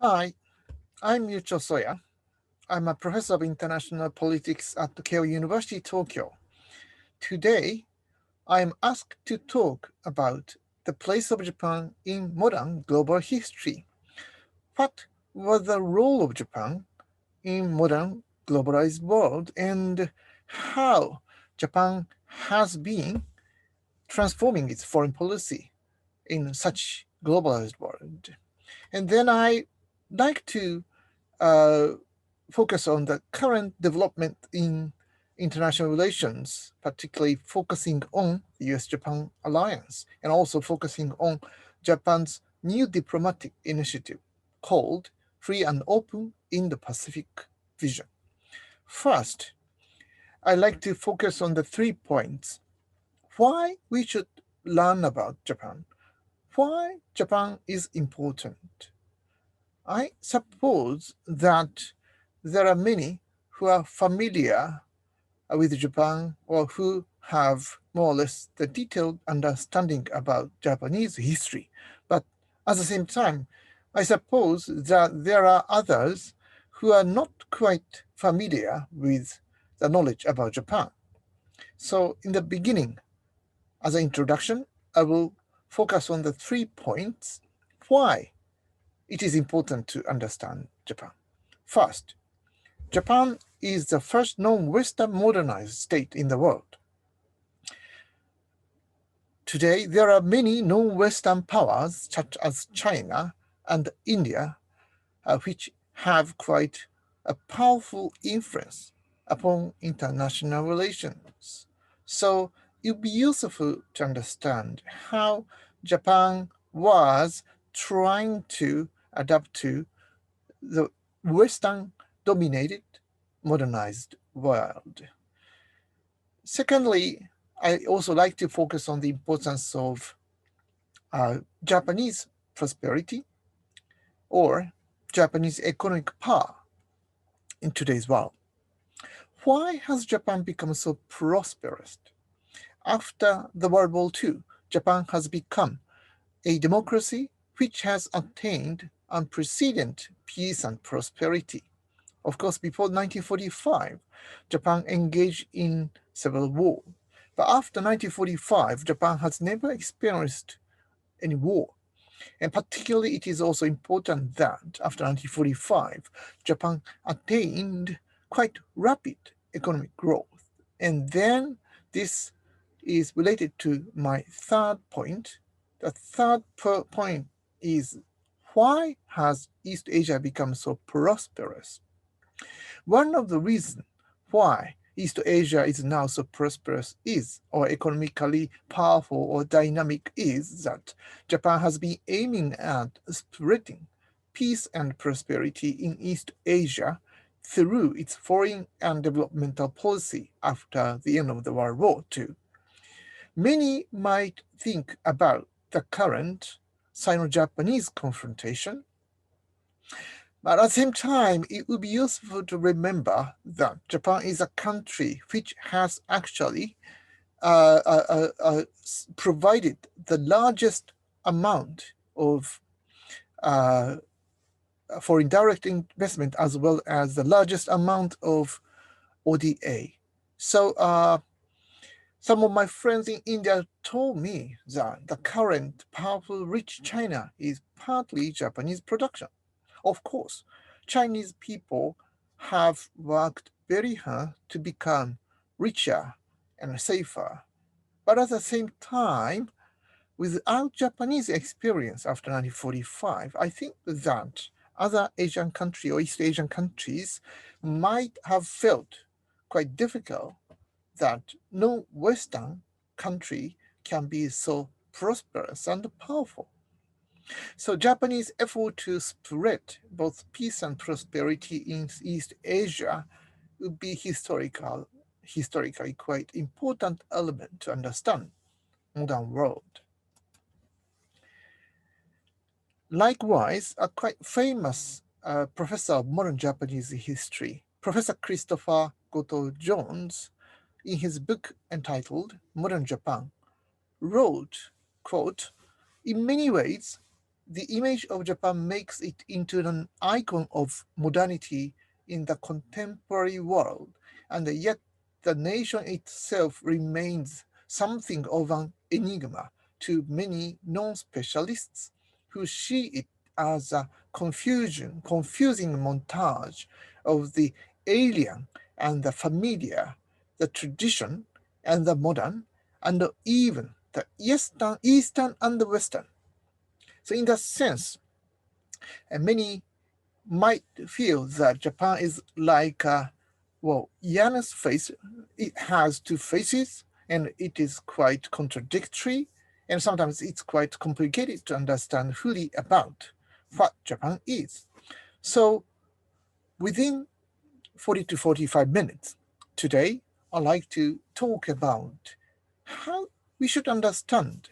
Hi, I'm Yucho Soya. I'm a professor of international politics at Keio University, Tokyo. Today, I am asked to talk about the place of Japan in modern global history. What was the role of Japan in modern globalized world and how Japan has been transforming its foreign policy in such globalized world. And then I like to uh, focus on the current development in international relations, particularly focusing on the U.S. Japan alliance and also focusing on Japan's new diplomatic initiative called Free and Open Indo-Pacific Vision. First, I like to focus on the 3 points. Why we should learn about Japan. Why Japan is important. I suppose that there are many who are familiar with Japan or who have more or less the detailed understanding about Japanese history. But at the same time, I suppose that there are others who are not quite familiar with the knowledge about Japan. So, in the beginning, as an introduction, I will focus on the 3 points why it is important to understand Japan. First, Japan is the first non-Western modernized state in the world. Today, there are many non-Western powers, such as China and India, which have quite a powerful influence upon international relations. So it would be useful to understand how Japan was trying to adapt to the Western dominated modernized world. Secondly, I also like to focus on the importance of Japanese prosperity or Japanese economic power in today's world. Why has Japan become so prosperous? After the World War II, Japan has become a democracy which has attained unprecedented peace and prosperity. Of course, before 1945, Japan engaged in civil war. But after 1945, Japan has never experienced any war. And particularly, it is also important that after 1945, Japan attained quite rapid economic growth. And then this is related to my third point. The third point is why has East Asia become so prosperous? One of the reasons why East Asia is now so prosperous is, or economically powerful or dynamic is, that Japan has been aiming at spreading peace and prosperity in East Asia through its foreign and developmental policy after the end of the World War II. Many might think about the current Sino-Japanese confrontation, but at the same time, it would be useful to remember that Japan is a country which has actually provided the largest amount of foreign direct investment as well as the largest amount of ODA. So some of my friends in India told me that the current powerful rich China is partly Japanese production. Of course, Chinese people have worked very hard to become richer and safer. But at the same time, without Japanese experience after 1945, I think that other Asian countries or East Asian countries might have felt quite difficult that no Western country can be so prosperous and powerful. So Japanese effort to spread both peace and prosperity in East Asia would be historically quite important element to understand modern world. Likewise, a quite famous professor of modern Japanese history, Professor Christopher Goto Jones, in his book entitled Modern Japan, wrote, quote, "In many ways, the image of Japan makes it into an icon of modernity in the contemporary world, and yet the nation itself remains something of an enigma to many non-specialists who see it as a confusing montage of the alien and the familiar, the tradition and the modern, and even the Eastern and the Western. So in that sense, many might feel that Japan is like Yana's face. It has two faces, and it is quite contradictory, and sometimes it's quite complicated to understand fully about what Japan is. So within 40 to 45 minutes today, I'd like to talk about how we should understand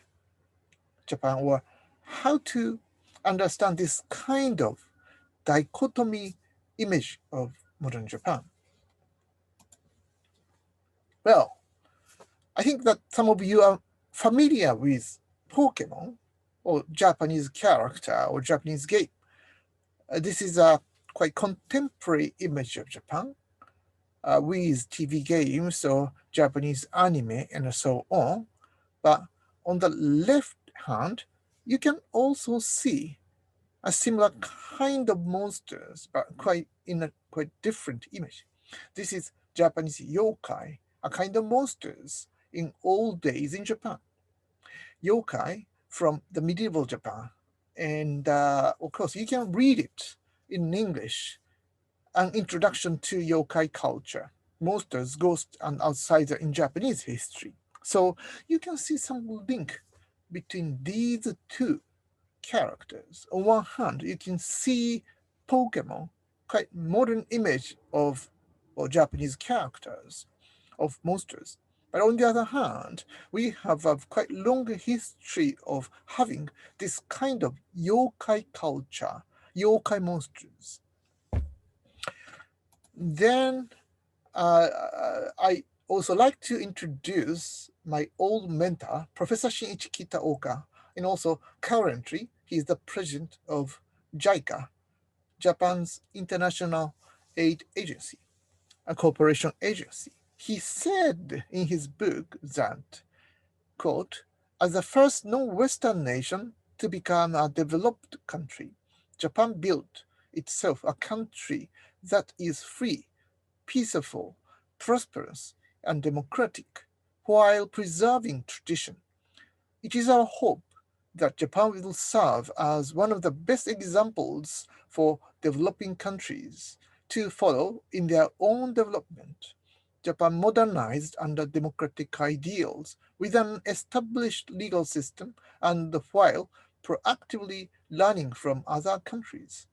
Japan, or how to understand this kind of dichotomy image of modern Japan. Well, I think that some of you are familiar with Pokemon or Japanese character or Japanese game. This is a quite contemporary image of Japan with TV games or Japanese anime and so on. But on the left hand, you can also see a similar kind of monsters, but quite in a quite different image. This is Japanese yokai, a kind of monsters in old days in Japan. Yokai from the medieval Japan, and of course you can read it in English. An introduction to yokai culture, monsters, ghosts, and outsiders in Japanese history. So you can see some link between these two characters. On one hand, you can see Pokemon, quite modern image of Japanese characters, of monsters. But on the other hand, we have a quite long history of having this kind of yokai culture, yokai monsters. Then I also like to introduce my old mentor, Professor Shinichi Kitaoka, and also currently he is the president of JICA, Japan's International Aid Agency, a cooperation agency. He said in his book that, quote, as the first non-Western nation to become a developed country, Japan built itself a country that is free, peaceful, prosperous, and democratic, while preserving tradition. It is our hope that Japan will serve as one of the best examples for developing countries to follow in their own development. Japan modernized under democratic ideals with an established legal system and while proactively learning from other countries.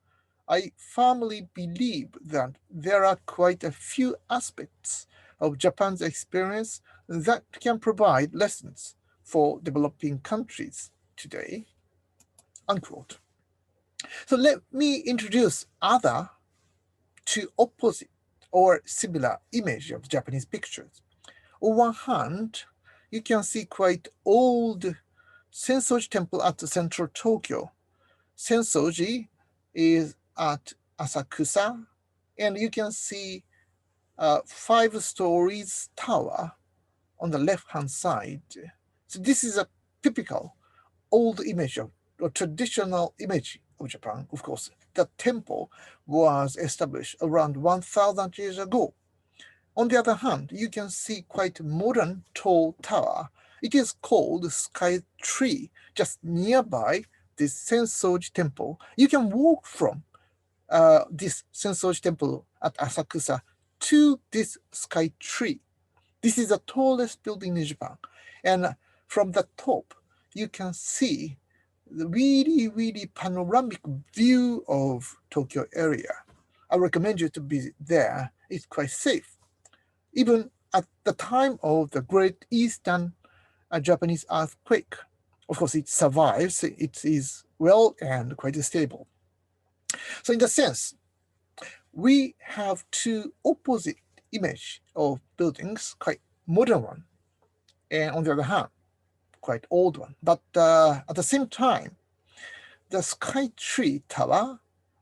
I firmly believe that there are quite a few aspects of Japan's experience that can provide lessons for developing countries today. Unquote. So let me introduce other two opposite or similar image of Japanese pictures. On one hand, you can see quite old Sensoji temple at central Tokyo. Sensoji is at Asakusa, and you can see a 5 stories tower on the left hand side. So this is a typical old image of a traditional image of Japan. Of course, the temple was established around 1000 years ago. On the other hand, you can see quite modern tall tower. It is called Sky Tree, just nearby this Sensoji temple. You can walk from this Sensoji temple at Asakusa to this Sky Tree. This is the tallest building in Japan. And from the top, you can see the really, really panoramic view of Tokyo area. I recommend you to be there. It's quite safe. Even at the time of the Great Eastern Japanese earthquake, of course, it survives. It is well and quite stable. So in that sense, we have two opposite image of buildings, quite modern one, and on the other hand, quite old one. But at the same time, the Sky Tree Tower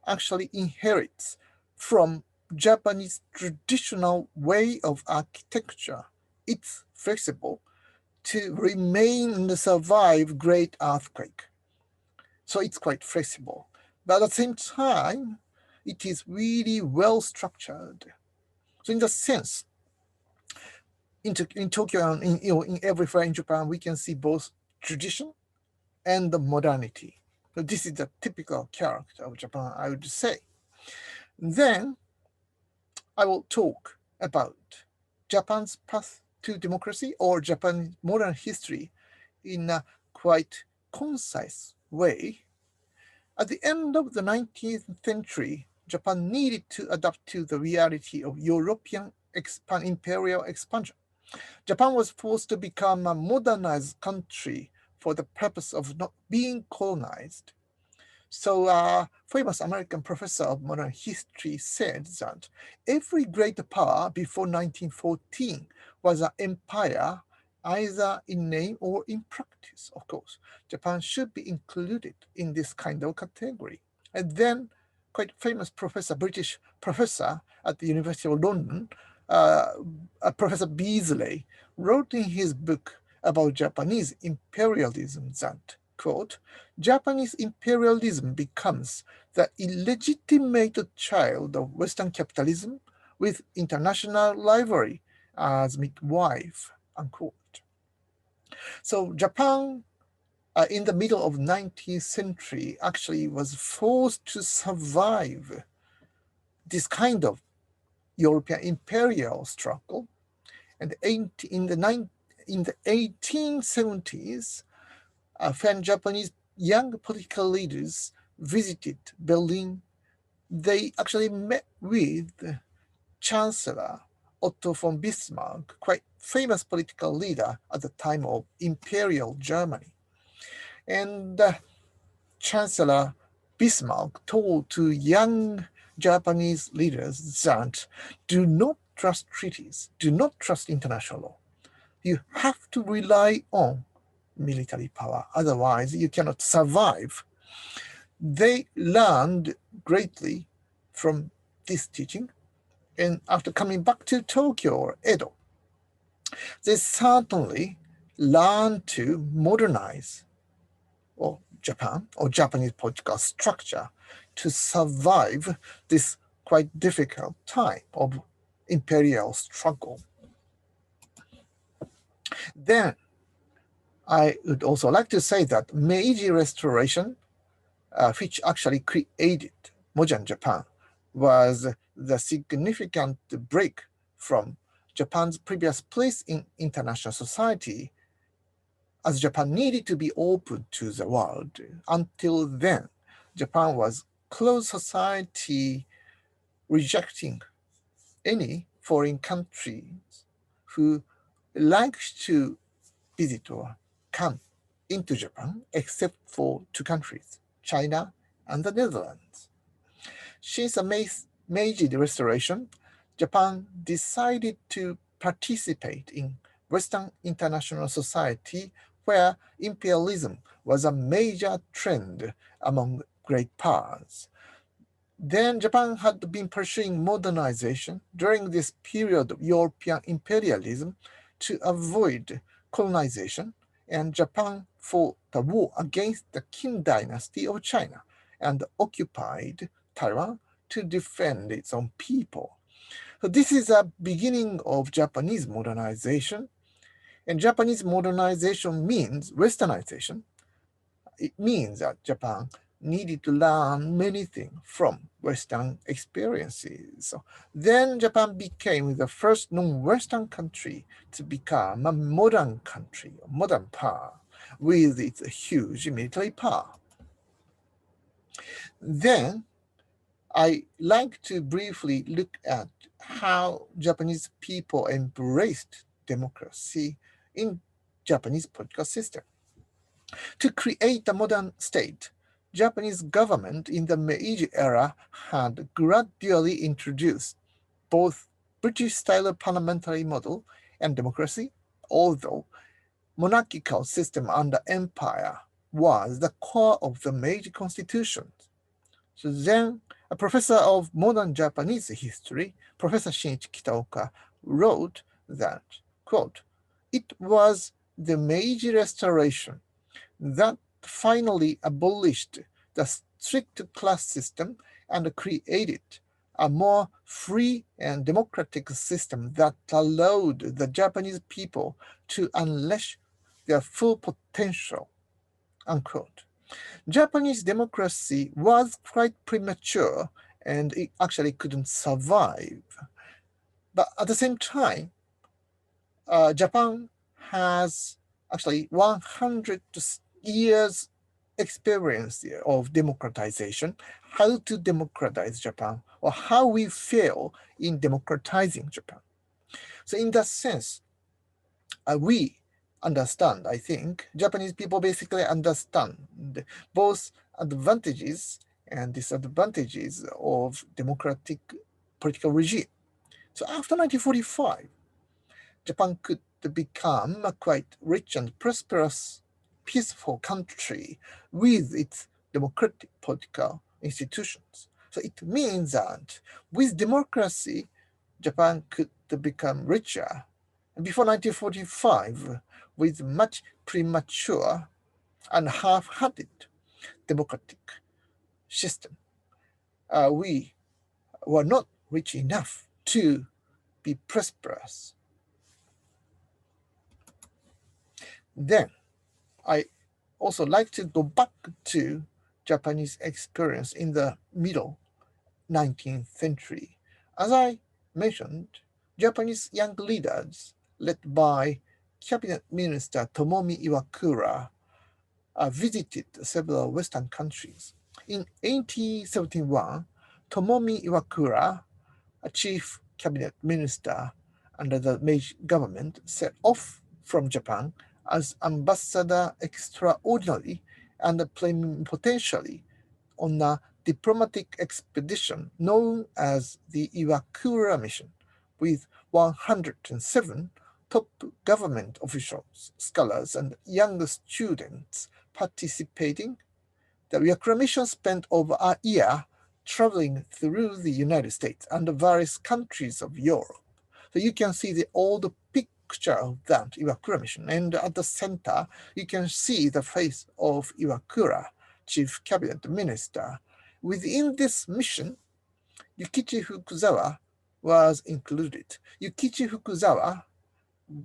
actually inherits from Japanese traditional way of architecture. It's flexible to remain and survive great earthquake. So it's quite flexible. But at the same time, it is really well structured. So in that sense, in Tokyo and in everywhere in Japan, we can see both tradition and the modernity. So this is the typical character of Japan, I would say. Then I will talk about Japan's path to democracy or Japan's modern history in a quite concise way. At the end of the 19th century, Japan needed to adapt to the reality of European imperial expansion. Japan was forced to become a modernized country for the purpose of not being colonized. So a famous American professor of modern history said that every great power before 1914 was an empire, either in name or in practice. Of course, Japan should be included in this kind of category. And then quite famous professor, British professor at the University of London, Professor Beazley, wrote in his book about Japanese imperialism that, quote, Japanese imperialism becomes the illegitimate child of Western capitalism with international rivalry as midwife, unquote. So Japan in the middle of 19th century actually was forced to survive this kind of European imperial struggle. And in the 1870s, when Japanese young political leaders visited Berlin, they actually met with Chancellor Otto von Bismarck, quite famous political leader at the time of Imperial Germany. And Chancellor Bismarck told to young Japanese leaders that do not trust treaties, do not trust international law. You have to rely on military power, otherwise you cannot survive. They learned greatly from this teaching, and after coming back to Tokyo or Edo, they certainly learned to modernize Japan or Japanese political structure to survive this quite difficult time of imperial struggle. Then I would also like to say that Meiji Restoration, which actually created modern Japan, was the significant break from Japan's previous place in international society, as Japan needed to be open to the world. Until then, Japan was closed society, rejecting any foreign countries who liked to visit or come into Japan, except for two countries, China and the Netherlands. Since the Meiji Restoration, Japan decided to participate in Western international society where imperialism was a major trend among great powers. Then Japan had been pursuing modernization during this period of European imperialism to avoid colonization, and Japan fought the war against the Qing dynasty of China and occupied Taiwan to defend its own people. So this is a beginning of Japanese modernization, and Japanese modernization means westernization. It means that Japan needed to learn many things from Western experiences. So then Japan became the first non-Western country to become a modern country, a modern power, with its huge military power. Then I like to briefly look at how Japanese people embraced democracy in Japanese political system. To create a modern state, Japanese government in the Meiji era had gradually introduced both British-style parliamentary model and democracy, although monarchical system under empire was the core of the Meiji Constitution. So then, a professor of modern Japanese history, Professor Shinichi Kitaoka, wrote that, quote, "It was the Meiji Restoration that finally abolished the strict class system and created a more free and democratic system that allowed the Japanese people to unleash their full potential." Unquote. Japanese democracy was quite premature and it actually couldn't survive. But at the same time, Japan has actually 100 years experience of democratization, how to democratize Japan, or how we fail in democratizing Japan. So in that sense, we understand, I think, Japanese people basically understand both advantages and disadvantages of democratic political regime. So after 1945, Japan could become a quite rich and prosperous, peaceful country with its democratic political institutions. So it means that with democracy, Japan could become richer. And before 1945, with much premature and half-hearted democratic system, we were not rich enough to be prosperous. Then I also like to go back to Japanese experience in the middle 19th century. As I mentioned, Japanese young leaders led by Cabinet Minister Tomomi Iwakura visited several Western countries. In 1871, Tomomi Iwakura, a chief cabinet minister under the Meiji government, set off from Japan as ambassador extraordinary and plenipotentiary on a diplomatic expedition known as the Iwakura Mission, with 107 top government officials, scholars, and young students participating. The Iwakura Mission spent over a year traveling through the United States and various countries of Europe. So you can see the old picture of that Iwakura Mission, and at the center you can see the face of Iwakura, chief cabinet minister. Within this mission, Yukichi Fukuzawa was included. Yukichi Fukuzawa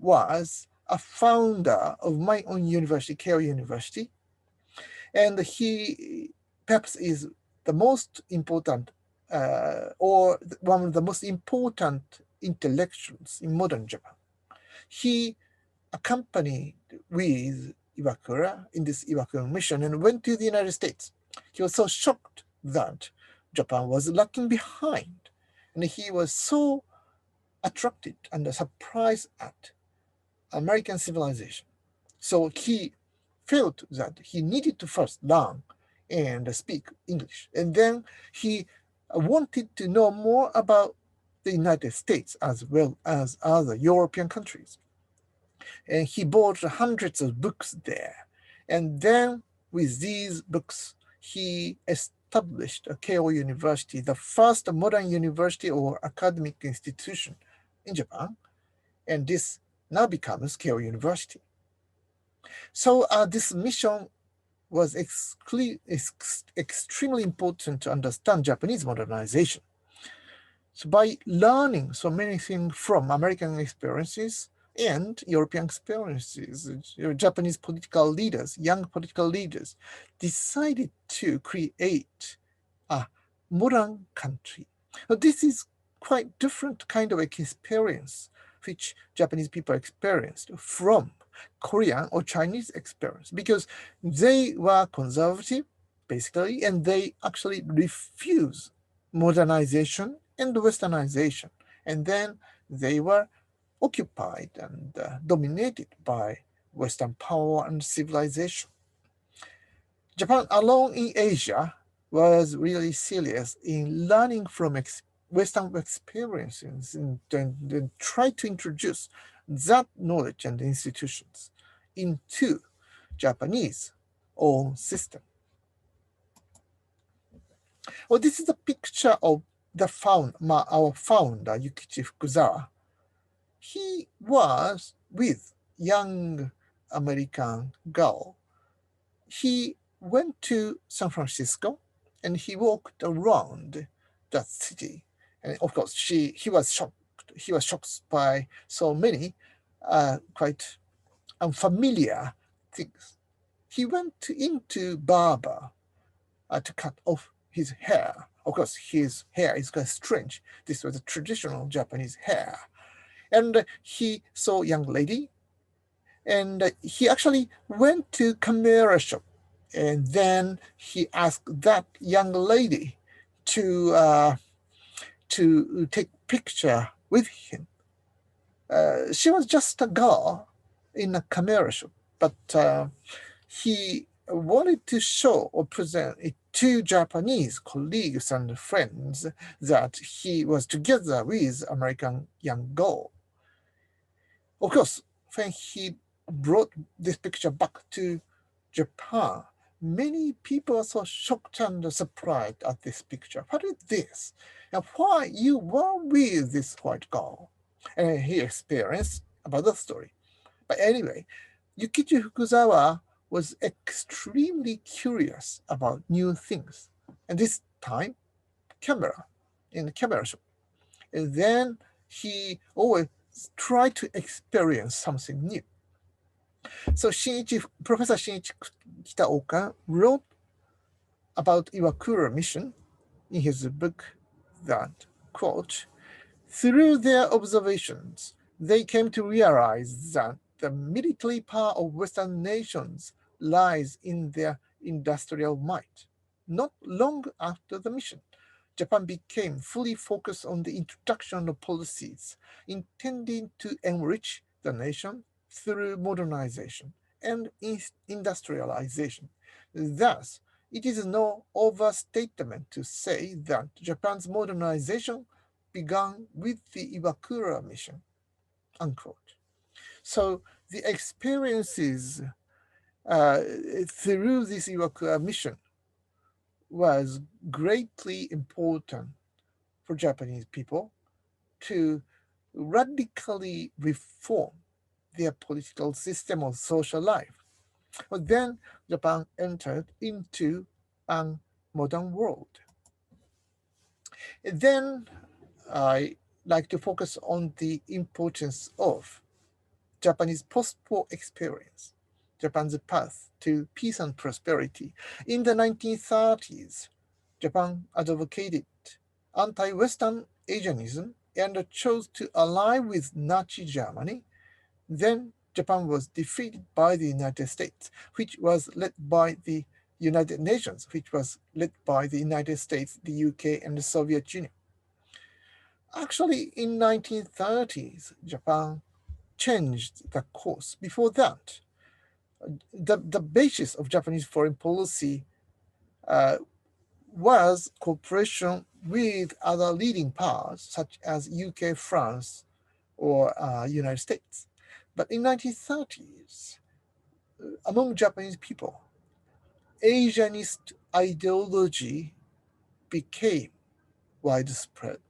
was a founder of my own university, Keio University, and he perhaps is the most important or one of the most important intellectuals in modern Japan. He accompanied with Iwakura in this Iwakura mission and went to the United States. He was so shocked that Japan was lagging behind, and he was so attracted and surprised at American civilization. So he felt that he needed to first learn and speak English. And then he wanted to know more about the United States as well as other European countries. And he bought hundreds of books there. And then with these books, he established a Keio University, the first modern university or academic institution in Japan. And this now becomes Keio University. So this mission was extremely important to understand Japanese modernization. So by learning so many things from American experiences and European experiences, Japanese political leaders, young political leaders, decided to create a modern country. Now, this is quite different kind of experience which Japanese people experienced from Korean or Chinese experience, because they were conservative, basically, and they actually refuse modernization and westernization. And then they were occupied and dominated by Western power and civilization. Japan alone in Asia was really serious in learning from Western experiences and try to introduce that knowledge and institutions into Japanese own system. Well, this is a picture of our founder, Yukichi Fukuzawa. He was with young American girl. He went to San Francisco and he walked around that city. And of course, he was shocked. He was shocked by so many quite unfamiliar things. He went into barber to cut off his hair. Of course, his hair is quite strange. This was a traditional Japanese hair. And he saw a young lady, and he actually went to camera shop, and then he asked that young lady to take picture with him. She was just a girl in a camera shop, but he wanted to show or present it to Japanese colleagues and friends that he was together with American young girl. Of course, when he brought this picture back to Japan, many people are so shocked and surprised at this picture. What is this? And why you were with this white girl? And he experienced about the story. But anyway, Yukichi Fukuzawa was extremely curious about new things. And this time, camera, in the camera shop. And then he always tried to experience something new. So Professor Shinichi Kitaoka wrote about Iwakura mission in his book that, quote, through their observations, they came to realize that the military power of Western nations lies in their industrial might. Not long after the mission, Japan became fully focused on the introduction of policies intending to enrich the nation through modernization and industrialization. Thus, it is no overstatement to say that Japan's modernization began with the Iwakura mission, unquote. So the experiences through this Iwakura mission was greatly important for Japanese people to radically reform their political system or social life. But then Japan entered into a modern world. Then I like to focus on the importance of Japanese post-war experience, Japan's path to peace and prosperity. In the 1930s, Japan advocated anti-Western Asianism and chose to ally with Nazi Germany. Then Japan was defeated by the United States, which was led by the United Nations, which was led by the United States, the UK, and the Soviet Union. Actually, in 1930s, Japan changed the course. Before that, the basis of Japanese foreign policy was cooperation with other leading powers such as UK, France, or United States. But in 1930s, among Japanese people, Asianist ideology became widespread,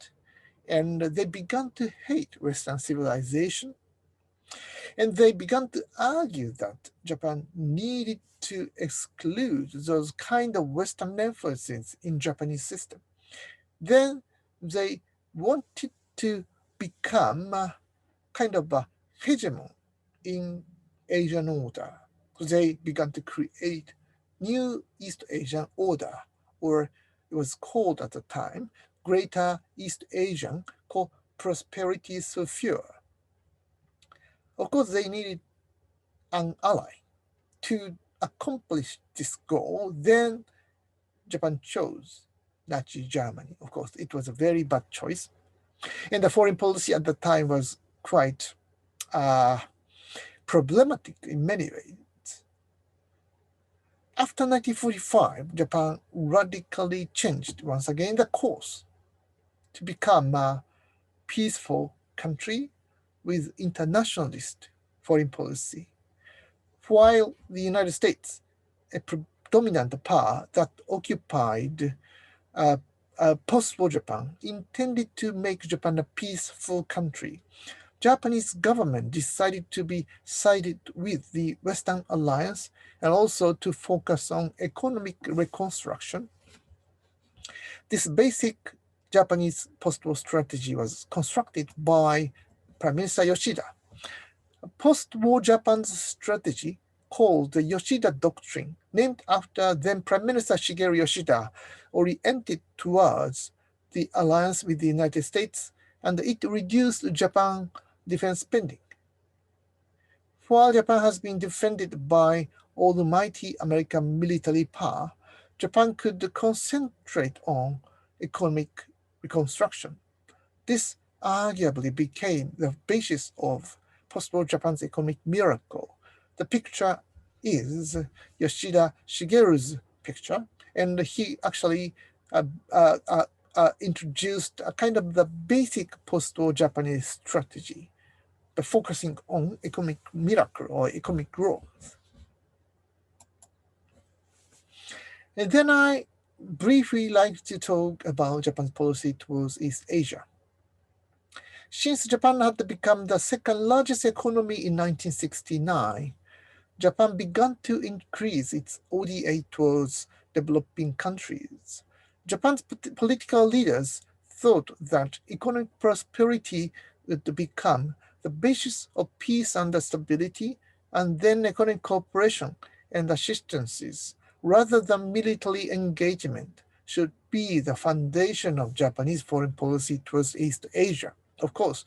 and they began to hate Western civilization, and they began to argue that Japan needed to exclude those kind of Western influences in Japanese system. Then they wanted to become a kind of a hegemon in Asian order. They began to create new East Asian order, or it was called at the time Greater East Asian Co-Prosperity Sphere. Of course, they needed an ally to accomplish this goal. Then Japan chose Nazi Germany. Of course, it was a very bad choice. And the foreign policy at the time was quite problematic in many ways. After 1945, Japan radically changed once again the course to become a peaceful country with internationalist foreign policy, while the United States a predominant power that occupied post-war Japan, intended to make Japan a peaceful country. Japanese government decided to be sided with the Western Alliance and also to focus on economic reconstruction. This basic Japanese post-war strategy was constructed by Prime Minister Yoshida. Post-war Japan's strategy, called the Yoshida Doctrine, named after then Prime Minister Shigeru Yoshida, oriented towards the alliance with the United States, and it reduced Japan defense spending. While Japan has been defended by almighty American military power, Japan could concentrate on economic reconstruction. This arguably became the basis of post-war Japan's economic miracle. The picture is Yoshida Shigeru's picture, and he actually introduced a kind of the basic post-war Japanese strategy by focusing on economic miracle or economic growth. And then I briefly like to talk about Japan's policy towards East Asia. Since Japan had become the second largest economy in 1969, Japan began to increase its ODA towards developing countries. Japan's political leaders thought that economic prosperity would become the basis of peace and stability, and then economic cooperation and assistances, rather than military engagement, should be the foundation of Japanese foreign policy towards East Asia. Of course,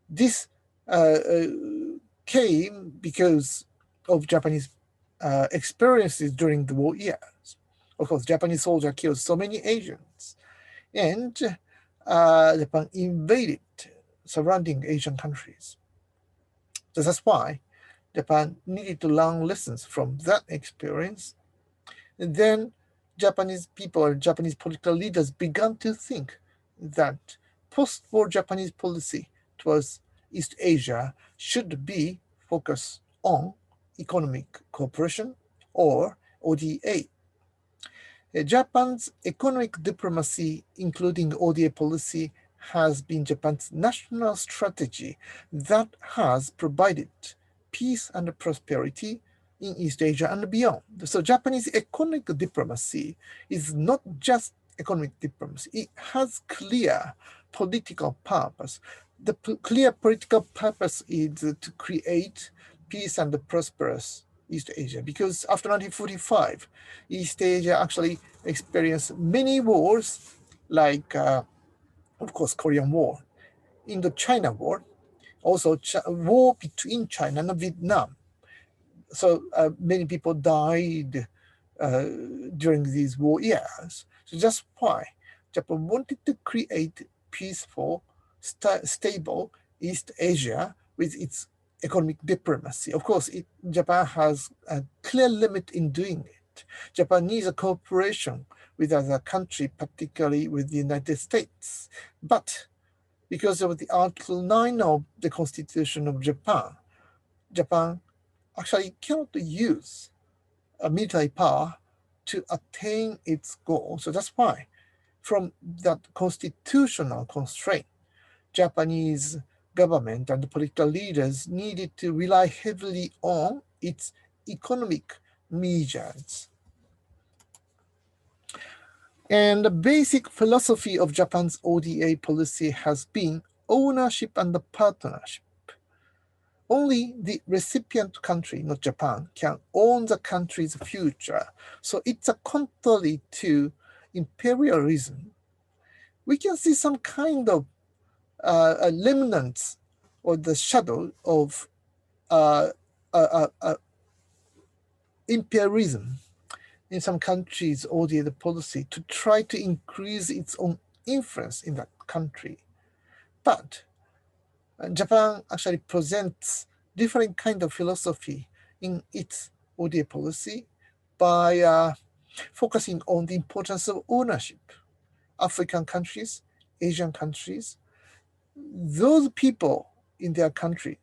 this came because of Japanese experiences during the war years. Of course, Japanese soldiers killed so many Asians, and Japan invaded surrounding Asian countries. So that's why Japan needed to learn lessons from that experience. And then Japanese people or Japanese political leaders began to think that post-war Japanese policy towards East Asia should be focused on economic cooperation or ODA. Japan's economic diplomacy, including ODA policy, has been Japan's national strategy that has provided peace and prosperity in East Asia and beyond. So Japanese economic diplomacy is not just economic diplomacy. It has clear political purpose. The clear political purpose is to create peace and prosperous East Asia, because after 1945, East Asia actually experienced many wars, like, of course, Korean War, Indo-China War, also war between China and Vietnam. So many people died during these war years. So that's why Japan wanted to create peaceful, stable East Asia with its economic diplomacy. Of course, Japan has a clear limit in doing it. Japan needs a cooperation with other countries, particularly with the United States. But because of the Article 9 of the Constitution of Japan, Japan actually cannot use a military power to attain its goal. So that's why, from that constitutional constraint, Japanese government and political leaders needed to rely heavily on its economic measures. And the basic philosophy of Japan's ODA policy has been ownership and partnership. Only the recipient country, not Japan, can own the country's future. So it's a contrary to imperialism. We can see some kind of remnants or the shadow of imperialism in some countries' ODA policy to try to increase its own influence in that country. But Japan actually presents different kind of philosophy in its ODA policy by focusing on the importance of ownership. African countries, Asian countries, those people in their country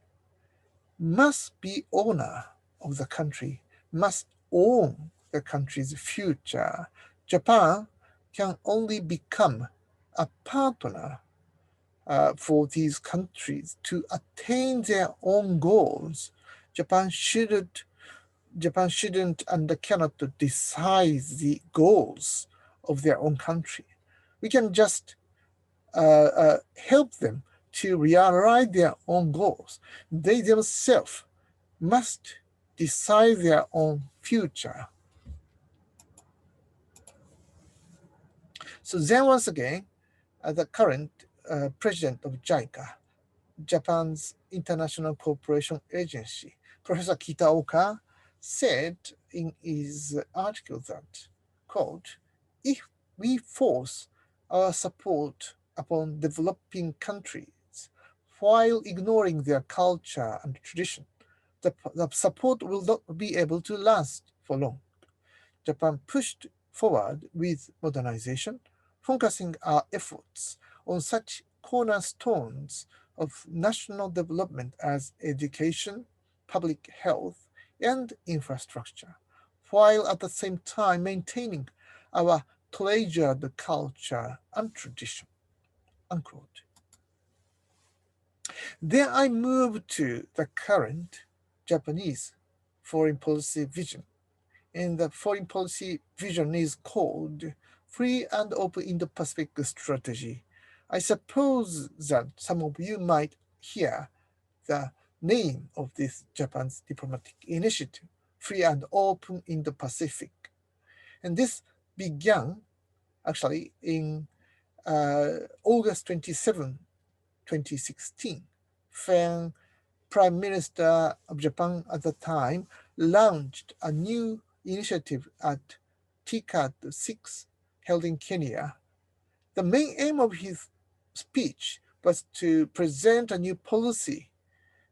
must be owner of the country, must own the country's future. Japan can only become a partner for these countries to attain their own goals. Japan shouldn't Japan shouldn't and cannot decide the goals of their own country. We can just help them to realize their own goals. They themselves must decide their own future. So then once again, the current president of JICA, Japan's International Cooperation Agency, Professor Kitaoka, said in his article that, quote, if we force our support upon developing countries while ignoring their culture and tradition, the support will not be able to last for long. Japan pushed forward with modernization, focusing our efforts on such cornerstones of national development as education, public health, and infrastructure, while at the same time maintaining our treasured culture and tradition. Unquote. Then I move to the current Japanese foreign policy vision, and the foreign policy vision is called Free and Open Indo-Pacific Strategy. I suppose that some of you might hear the name of this Japan's diplomatic initiative, Free and Open Indo-Pacific. And this began actually in August 27, 2016, when Prime Minister of Japan at the time launched a new initiative at TICAD 6 held in Kenya. The main aim of his speech was to present a new policy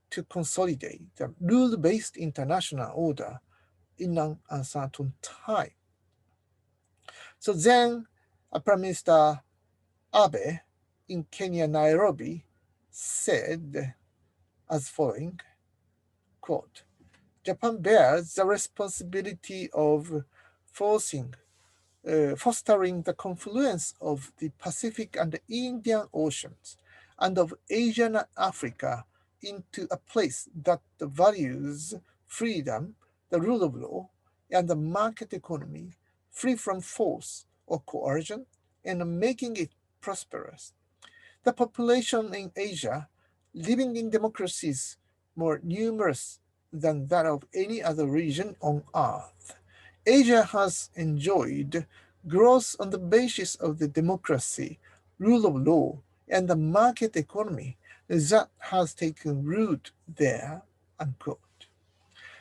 to consolidate the rule-based international order in an uncertain time. So then, Prime Minister Abe in Kenya, Nairobi, said as following, quote, Japan bears the responsibility of fostering the confluence of the Pacific and the Indian Oceans and of Asia and Africa into a place that values freedom, the rule of law, and the market economy, free from force or coercion, and making it prosperous. The population in Asia living in democracies more numerous than that of any other region on Earth. Asia has enjoyed growth on the basis of the democracy, rule of law, and the market economy that has taken root there, unquote.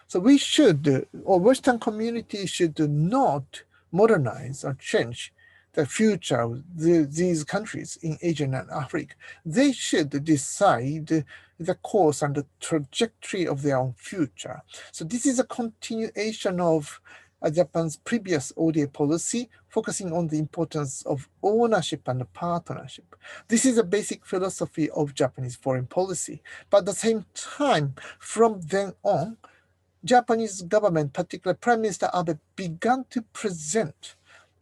So we should, or Western community should not modernize or change the future of these countries in Asia and Africa. They should decide the course and the trajectory of their own future. So this is a continuation of Japan's previous ODA policy, focusing on the importance of ownership and partnership. This is a basic philosophy of Japanese foreign policy. But at the same time, from then on, Japanese government, particularly Prime Minister Abe, began to present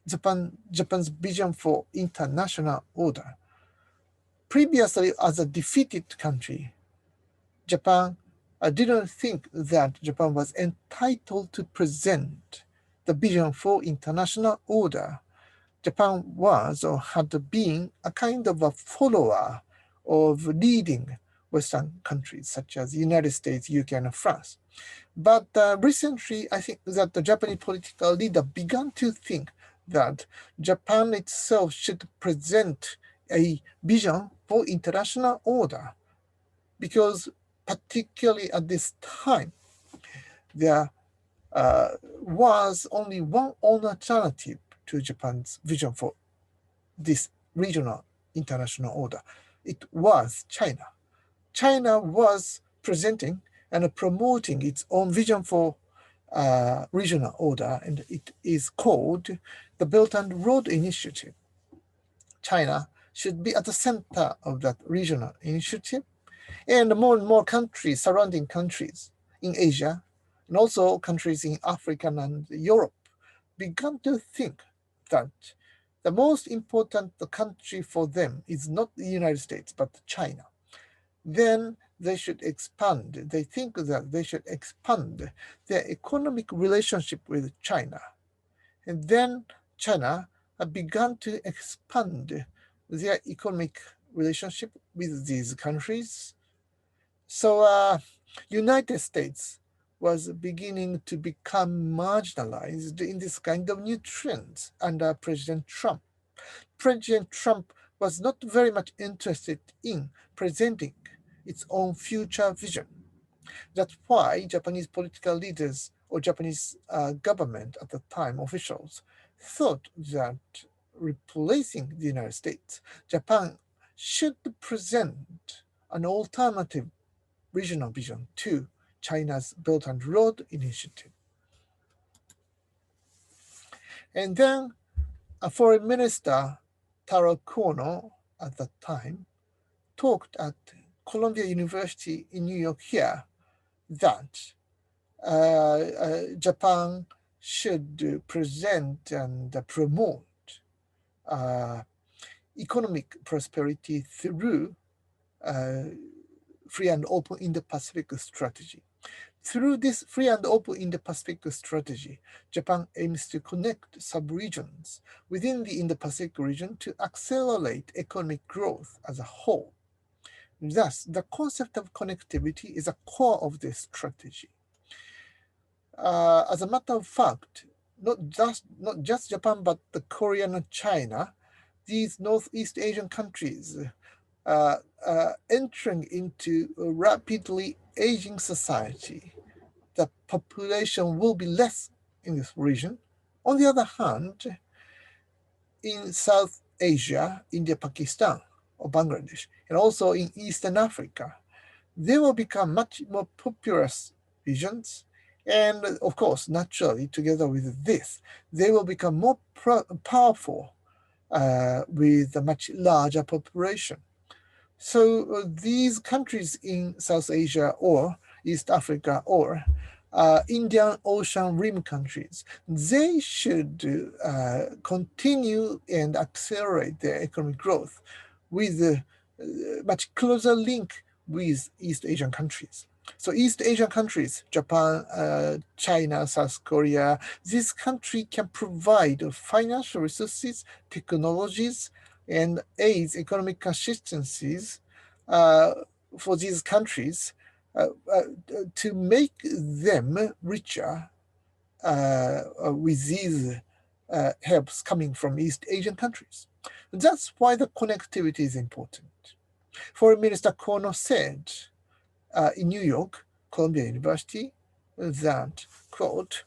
Japan's vision for international order. Previously, as a defeated country, Japan didn't think that Japan was entitled to present the vision for international order. Japan was or had been a kind of a follower of leading Western countries such as the United States, UK, and France. But recently, I think that the Japanese political leader began to think that Japan itself should present a vision for international order, because particularly at this time, there was only one alternative to Japan's vision for this regional international order. It was China. China was presenting and promoting its own vision for regional order, and it is called the Belt and Road Initiative. China should be at the center of that regional initiative, and more countries, surrounding countries in Asia, and also countries in Africa and Europe, began to think that the most important country for them is not the United States but China. Then they should expand. They think that they should expand their economic relationship with China. And then China began to expand their economic relationship with these countries. So United States was beginning to become marginalized in this kind of new trends under President Trump. President Trump was not very much interested in presenting its own future vision. That's why Japanese political leaders or Japanese government at the time, officials, thought that replacing the United States, Japan should present an alternative regional vision to China's Belt and Road Initiative. And then Foreign Minister Taro Kono at that time talked at Columbia University in New York here that Japan should present and promote economic prosperity through free and open Indo-Pacific strategy. Through this free and open Indo-Pacific strategy, Japan aims to connect sub-regions within the Indo-Pacific region to accelerate economic growth as a whole. Thus, the concept of connectivity is a core of this strategy. As a matter of fact, not just Japan, but the Korea and China, these Northeast Asian countries entering into a rapidly aging society. The population will be less in this region. On the other hand, in South Asia, India, Pakistan, or Bangladesh, and also in Eastern Africa, they will become much more populous regions. And of course, naturally, together with this, they will become more powerful with a much larger population. So these countries in South Asia or East Africa or Indian Ocean Rim countries, they should continue and accelerate their economic growth with a much closer link with East Asian countries. So East Asian countries, Japan, China, South Korea, this country can provide financial resources, technologies, and aids economic consistencies for these countries to make them richer with these helps coming from East Asian countries. That's why the connectivity is important. Foreign Minister Kono said in New York, Columbia University, that, quote,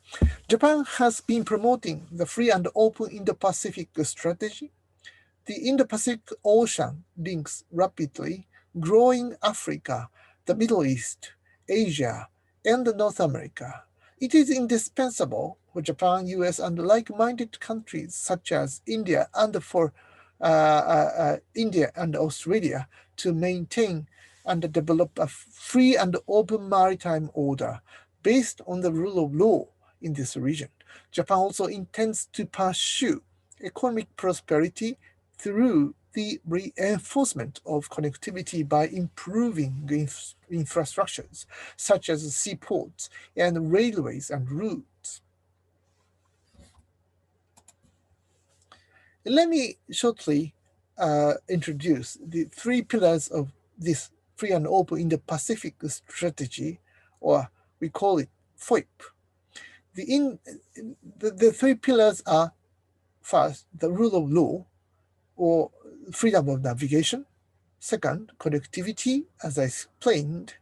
Japan has been promoting the free and open Indo-Pacific strategy. The Indo-Pacific Ocean links rapidly growing Africa, the Middle East, Asia, and North America. It is indispensable for Japan, U.S., and like-minded countries such as India and for India and Australia to maintain and develop a free and open maritime order based on the rule of law in this region. Japan also intends to pursue economic prosperity through the reinforcement of connectivity by improving infrastructures such as seaports and railways and routes. Let me shortly introduce the three pillars of this free and open Indo-Pacific strategy, or we call it FOIP. The three pillars are, first, the rule of law, or freedom of navigation. Second, connectivity, as I explained.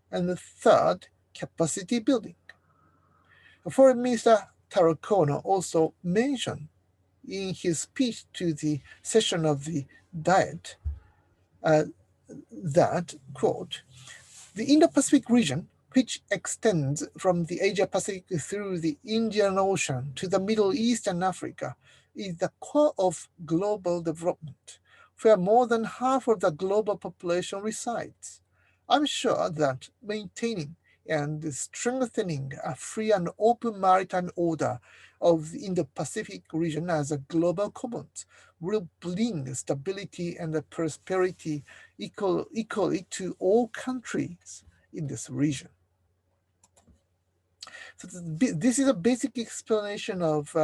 And the third, capacity building. Foreign Minister Taro Kono also mentioned in his speech to the session of the Diet that, quote, the Indo-Pacific region, which extends from the Asia-Pacific through the Indian Ocean to the Middle East and Africa, is the core of global development, where more than half of the global population resides. I'm sure that maintaining and strengthening a free and open maritime order of the Indo-Pacific region as a global commons will bring stability and prosperity equally to all countries in this region. So this is a basic explanation of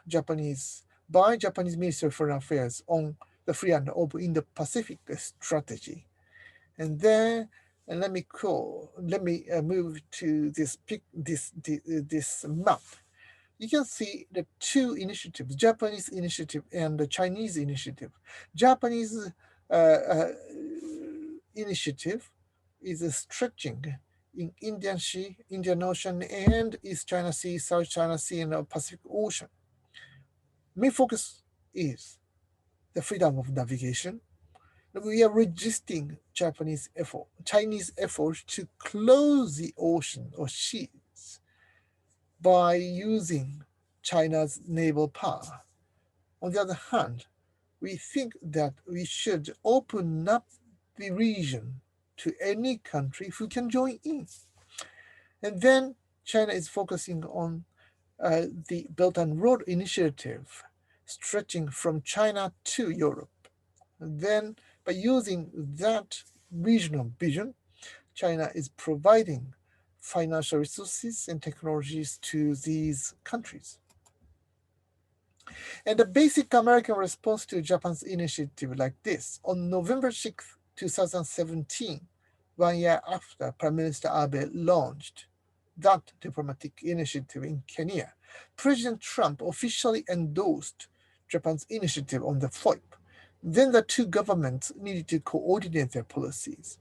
Japanese Ministry of Foreign Affairs on the free and open Indo-Pacific strategy. And then let me move to this map. You can see the two initiatives, Japanese initiative and the Chinese initiative. Japanese initiative is stretching in Indian Sea, Indian Ocean, and East China Sea, South China Sea, and the Pacific Ocean. Main focus is the freedom of navigation. We are resisting Chinese efforts to close the ocean or seas by using China's naval power. On the other hand, we think that we should open up the region to any country who can join in. And then China is focusing on the Belt and Road Initiative, stretching from China to Europe. And then, by using that regional vision, China is providing financial resources and technologies to these countries. And the basic American response to Japan's initiative like this, on November 6, 2017, 1 year after Prime Minister Abe launched that diplomatic initiative in Kenya, President Trump officially endorsed Japan's initiative on the FOIP. Then the two governments needed to coordinate their policies.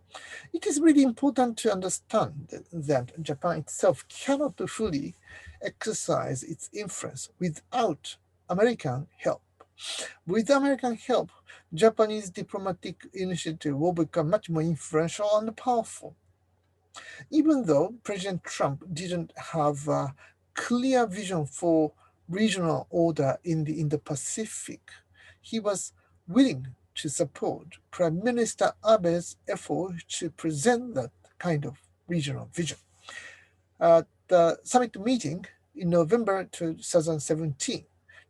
It is really important to understand that Japan itself cannot fully exercise its influence without American help. With American help, Japanese diplomatic initiative will become much more influential and powerful. Even though President Trump didn't have a clear vision for regional order in the Indo-Pacific, he was willing to support Prime Minister Abe's effort to present that kind of regional vision. At the summit meeting in November 2017,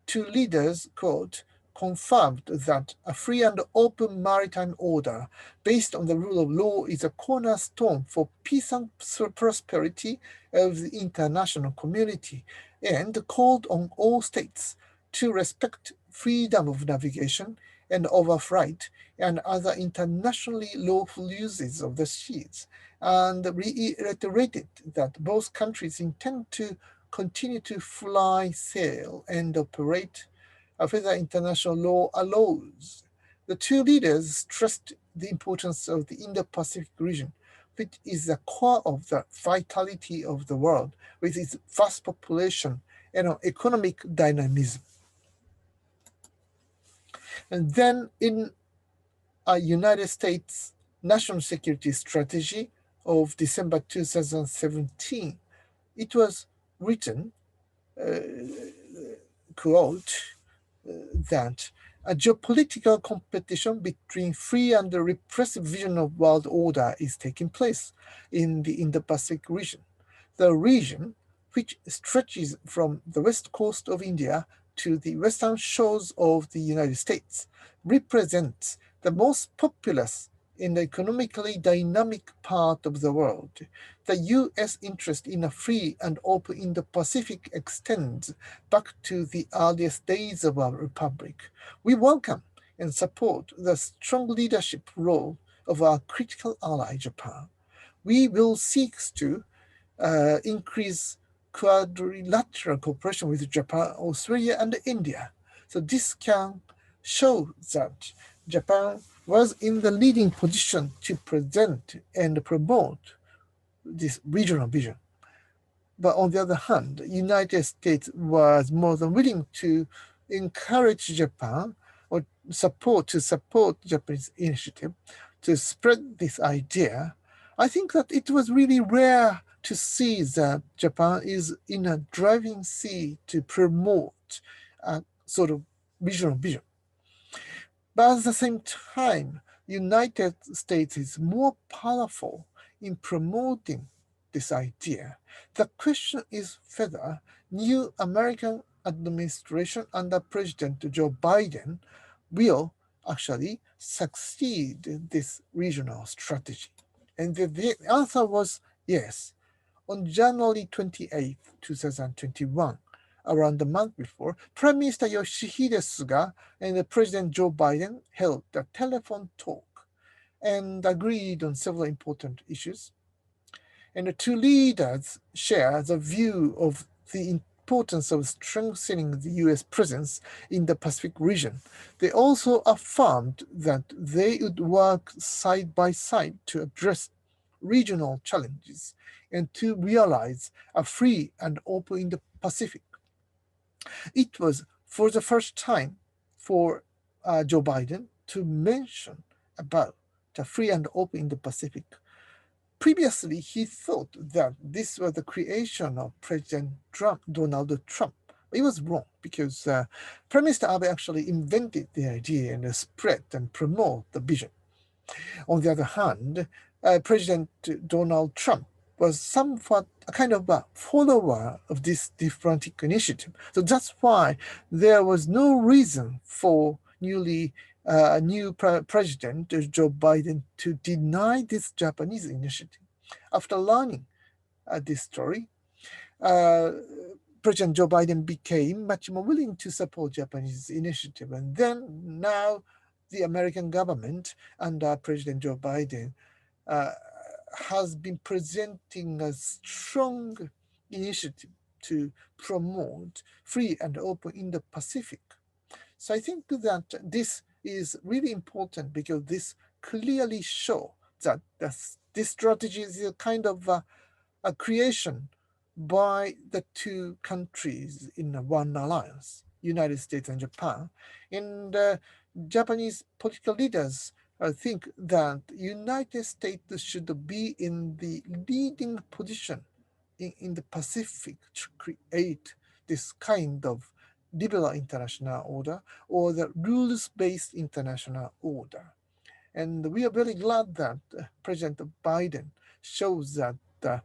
two leaders, quote, confirmed that a free and open maritime order based on the rule of law is a cornerstone for peace and prosperity of the international community, and called on all states to respect freedom of navigation and overflight and other internationally lawful uses of the seas, and reiterated that both countries intend to continue to fly, sail, and operate whether international law allows. The two leaders stressed the importance of the Indo-Pacific region, which is the core of the vitality of the world, with its vast population and economic dynamism. And then in a United States National Security Strategy of December 2017, it was written, quote, that a geopolitical competition between free and repressive vision of world order is taking place in the Indo-Pacific region. The region, which stretches from the west coast of India to the western shores of the United States, represents the most populous and economically dynamic part of the world. The U.S. interest in a free and open Indo-Pacific extends back to the earliest days of our republic. We welcome and support the strong leadership role of our critical ally, Japan. We will seek to increase quadrilateral cooperation with Japan, Australia, and India. So this can show that Japan was in the leading position to present and promote this regional vision. But on the other hand, the United States was more than willing to encourage Japan or support Japanese initiative to spread this idea. I think that it was really rare to see that Japan is in a driving seat to promote a sort of regional vision. But at the same time, United States is more powerful in promoting this idea. The question is whether new American administration under President Joe Biden will actually succeed this regional strategy. And the answer was yes. On January 28, 2021, around a month before, Prime Minister Yoshihide Suga and President Joe Biden held a telephone talk and agreed on several important issues. And the two leaders share the view of the importance of strengthening the US presence in the Pacific region. They also affirmed that they would work side by side to address regional challenges and to realize a free and open Indo-Pacific. It was for the first time for Joe Biden to mention about the free and open Indo-Pacific. Previously, he thought that this was the creation of President Donald Trump. It was wrong because Prime Minister Abe actually invented the idea and spread and promote the vision. On the other hand, President Donald Trump was somewhat a kind of a follower of this diplomatic initiative. So that's why there was no reason for new President Joe Biden to deny this Japanese initiative. After learning this story, President Joe Biden became much more willing to support Japanese initiative. And then now the American government under President Joe Biden has been presenting a strong initiative to promote free and open Indo-Pacific. So I think that this is really important because this clearly shows that this strategy is a kind of a creation by the two countries in one alliance, United States and Japan. And Japanese political leaders think that United States should be in the leading position in the Pacific to create this kind of liberal international order or the rules-based international order. And we are very glad that President Biden shows that the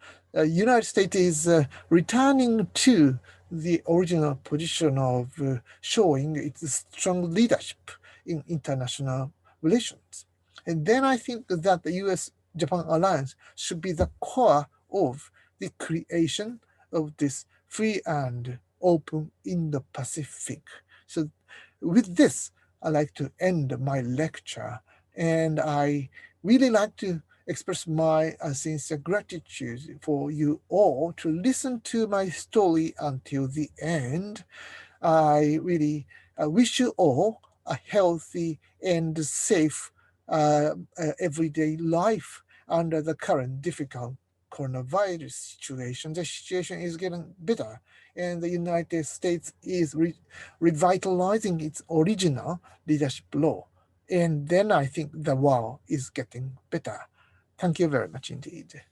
United States is returning to the original position of showing its strong leadership in international relations. And then I think that the US Japan alliance should be the core of the creation of this free and open Indo-Pacific. So with this, I'd like to end my lecture. And I really like to express my sincere gratitude for you all to listen to my story until the end. I really wish you all a healthy and safe everyday life under the current difficult coronavirus situation. The situation is getting better, and the United States is revitalizing its original leadership role. And then I think the world is getting better. Thank you very much indeed.